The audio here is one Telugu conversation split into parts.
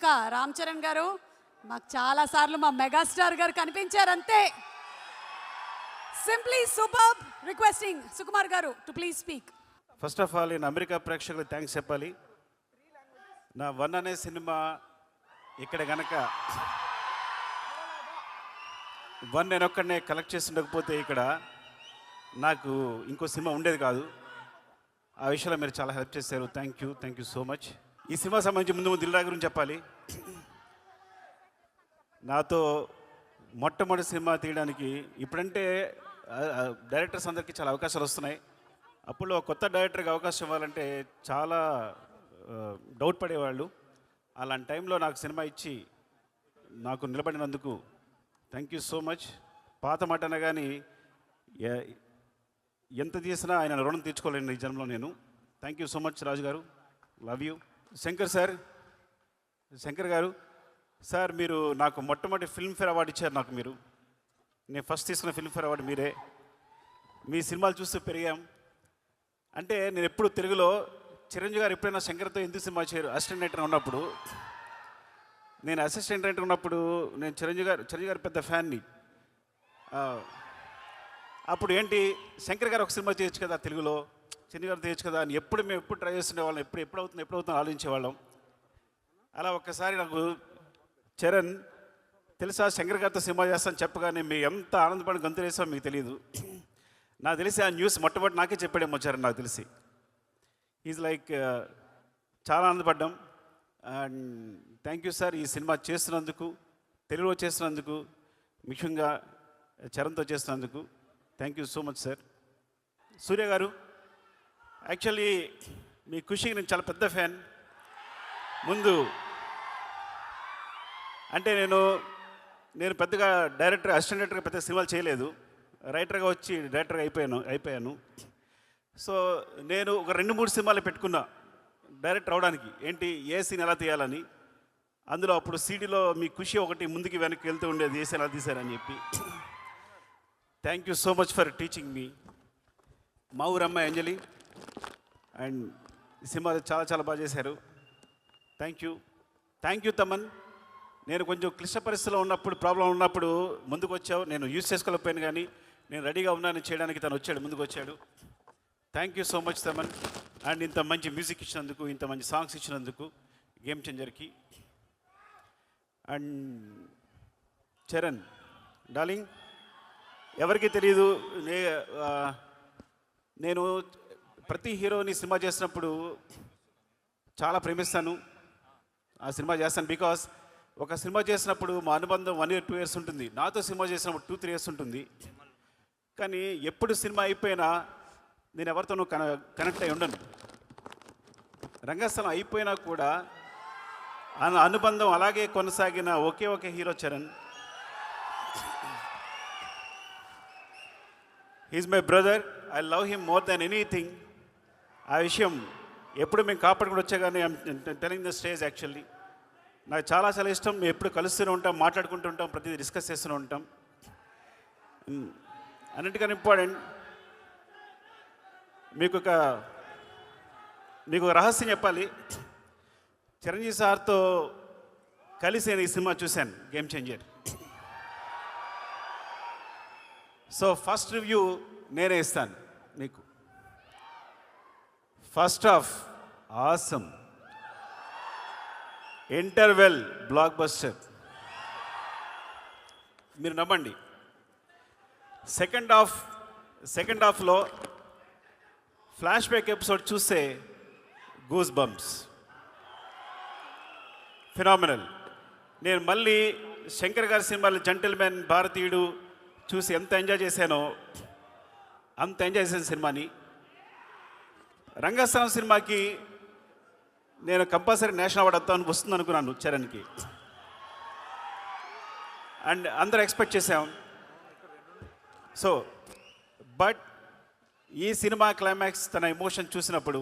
ఇక రామ్ చరణ్ గారు మాకు చాలా సార్లు మా మెగాస్టార్ గారు కనిపించారు అంతే. Simply superb. రిక్వెస్టింగ్ సుకుమార్ గారు to please speak. First of all నేను అమెరికా ప్రేక్షకులకు థ్యాంక్స్ చెప్పాలి. నా 1 అనే సినిమా ఇక్కడ గనక 1 నేను ఒక్కడనే కలెక్ట్ చేసి ఉండకపోతే ఇక్కడ నాకు ఇంకో సినిమా ఉండేది కాదు. ఆ విషయంలో మీరు చాలా హెల్ప్ చేశారు. Thank you so much. ఈ సినిమా సంబంధించి ముందు దిల్ రాజు గురించి చెప్పాలి. నాతో మొట్టమొదటి సినిమా తీయడానికి ఇప్పుడంటే డైరెక్టర్స్ అందరికీ చాలా అవకాశాలు వస్తున్నాయి. అప్పుడు కొత్త డైరెక్టర్కి అవకాశం ఇవ్వాలంటే చాలా డౌట్ పడేవాళ్ళు. అలాంటి టైంలో నాకు సినిమా ఇచ్చి నాకు నిలబడినందుకు థ్యాంక్ యూ సో మచ్. పాత మాట అనగాని ఎంత తీసినా ఆయన రుణం తీర్చుకోలేను ఈ జన్మలో నేను. థ్యాంక్ యూ సో మచ్ రాజు గారు. Love you. శంకర్ గారు సార్, మీరు నాకు మొట్టమొదటి ఫిల్మ్ఫేర్ అవార్డు ఇచ్చారు. నాకు మీరు నేను ఫస్ట్ తీసుకున్న ఫిల్మ్ఫేర్ అవార్డు మీరే. మీ సినిమాలు చూస్తూ పెరిగాం. అంటే నేను ఎప్పుడు తెలుగులో చిరంజీవి గారు ఎప్పుడైనా శంకర్తో ఎందుకు సినిమా చేయరు అసిస్టెంట్ డైరెక్టర్ ఉన్నప్పుడు, నేను అసిస్టెంట్ డైరెక్టర్ ఉన్నప్పుడు నేను చిరంజీవి గారు పెద్ద ఫ్యాన్ని. అప్పుడు ఏంటి శంకర్ గారు ఒక సినిమా చేయొచ్చు కదా తెలుగులో, చిరంజీవి గారు చేయొచ్చు కదా అని మేము ఎప్పుడు ట్రై చేస్తుండేవాళ్ళం. ఎప్పుడవుతుందో ఆలోచించేవాళ్ళం. అలా ఒక్కసారి నాకు చరణ్ తెలుసా శంకర్ గారితో సినిమా చేస్తాను చెప్పగానే మేము ఎంత ఆనందపడి గంతులు వేసామో మీకు తెలియదు. నాకు తెలిసి ఆ న్యూస్ మొట్టమొదటి నాకే చెప్పాడేమో చరణ్. నాకు తెలిసి ఈజ్ లైక్ చాలా ఆనందపడ్డాం. అండ్ థ్యాంక్ యూ సార్ ఈ సినిమా చేస్తున్నందుకు, తెలుగులో చేస్తున్నందుకు, ముఖ్యంగా చరణ్తో చేస్తున్నందుకు thank you so much sir. Surya garu, actually మీ ఖుషికి నేను చాలా పెద్ద ఫ్యాన్. ముందు అంటే నేను పెద్దగా అసిస్టెంట్ డైరెక్టర్గా పెద్ద సినిమాలు చేయలేదు. రైటర్గా వచ్చి డైరెక్టర్గా అయిపోయాను. సో నేను ఒక 2-3 సినిమాలు పెట్టుకున్నా డైరెక్టర్ అవడానికి. ఏంటి ఏ సీన్ ఎలా తీయాలని. అందులో అప్పుడు సీడీలో మీ ఖుషి ఒకటి ముందుకి వెనక్కి వెళ్తూ ఉండేది, ఏ సీన్ ఎలా తీశారని చెప్పి. Thank you so much for teaching మీ. మా ఊరమ్మాయి అంజలి అండ్ ఈ సినిమా చాలా చాలా బాగా చేశారు. Thank you Thaman. నేను కొంచెం క్లిష్ట పరిస్థితిలో ఉన్నప్పుడు, ప్రాబ్లం ఉన్నప్పుడు ముందుకు వచ్చావు. నేను యూజ్ చేసుకోలేకపోయాను, కానీ నేను రెడీగా ఉన్నాను చేయడానికి. తను ముందుకు వచ్చాడు. Thank you so much Thaman. And ఇంత మంచి మ్యూజిక్ ఇచ్చినందుకు, ఇంత మంచి సాంగ్స్ ఇచ్చినందుకు గేమ్ చేంజర్కి. అండ్ చరణ్ డార్లింగ్, ఎవరికి తెలియదు, నేను ప్రతి హీరోని సినిమా చేసినప్పుడు చాలా ప్రేమిస్తాను. ఆ సినిమా చేస్తాను బికాస్ ఒక సినిమా చేసినప్పుడు మా అనుబంధం 1 year 2 years ఉంటుంది. నాతో సినిమా చేసినప్పుడు 2-3 years ఉంటుంది. కానీ ఎప్పుడు సినిమా అయిపోయినా నేను ఎవరితోనూ కనెక్ట్ అయి ఉండను. రంగస్థలం అయిపోయినా కూడా ఆ అనుబంధం అలాగే కొనసాగిన ఒకే hero Charan. He's my brother. I love him more than anything. ఆ విషయం ఎప్పుడు మేము కాపాడుకుని వచ్చా కానీ టెలింగ్ ద స్టేజ్. యాక్చువల్లీ నాకు చాలా ఇష్టం. మేము ఎప్పుడు కలుస్తూనే ఉంటాం, మాట్లాడుకుంటూ ఉంటాం, ప్రతిదీ డిస్కస్ చేస్తూనే ఉంటాం. అన్నిటికన్నా ఇంపార్టెంట్ మీకు ఒక రహస్యం చెప్పాలి. చిరంజీవి సార్తో కలిసి నేను ఈ సినిమా చూశాను, game changer. So first review నేనే ఇస్తాను మీకు. First half awesome, interval block buster, మీరు నమ్మండి. సెకండ్ హాఫ్లో ఫ్లాష్ బ్యాక్ ఎపిసోడ్ చూస్తే గూస్ బంప్స్, ఫినామినల్. నేను మళ్ళీ శంకర్ గారి సినిమాలు జెంటిల్మెన్, భారతీయుడు చూసి ఎంత ఎంజాయ్ చేశానో అంత ఎంజాయ్ చేసిన సినిమాని. రంగస్థలం సినిమాకి నేను కంపల్సరీ నేషనల్ అవార్డు వస్తుంది అనుకున్నాను చరణ్కి. అండ్ అందరూ ఎక్స్పెక్ట్ చేసాం. సో బట్ ఈ సినిమా క్లైమాక్స్ తన ఎమోషన్ చూసినప్పుడు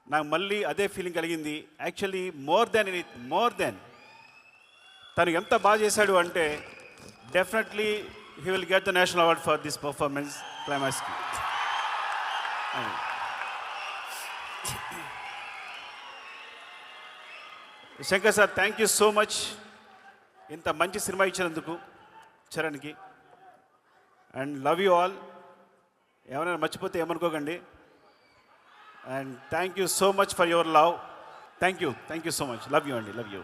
నాకు మళ్ళీ అదే ఫీలింగ్ కలిగింది. యాక్చువల్లీ మోర్ దెన్ తను ఎంత బాగా చేశాడు అంటే definitely he will get the national award for this performance క్లైమాక్స్కి. Shankar sir thank you so much ఇంత మంచి సినిమా ఇచ్చినందుకు చరణ్కి. And love you all. ఏమైనా మర్చిపోతే ఏమనుకోకండి. And thank you so much for your love. Thank you so much. Love you అండి, లవ్ యూ.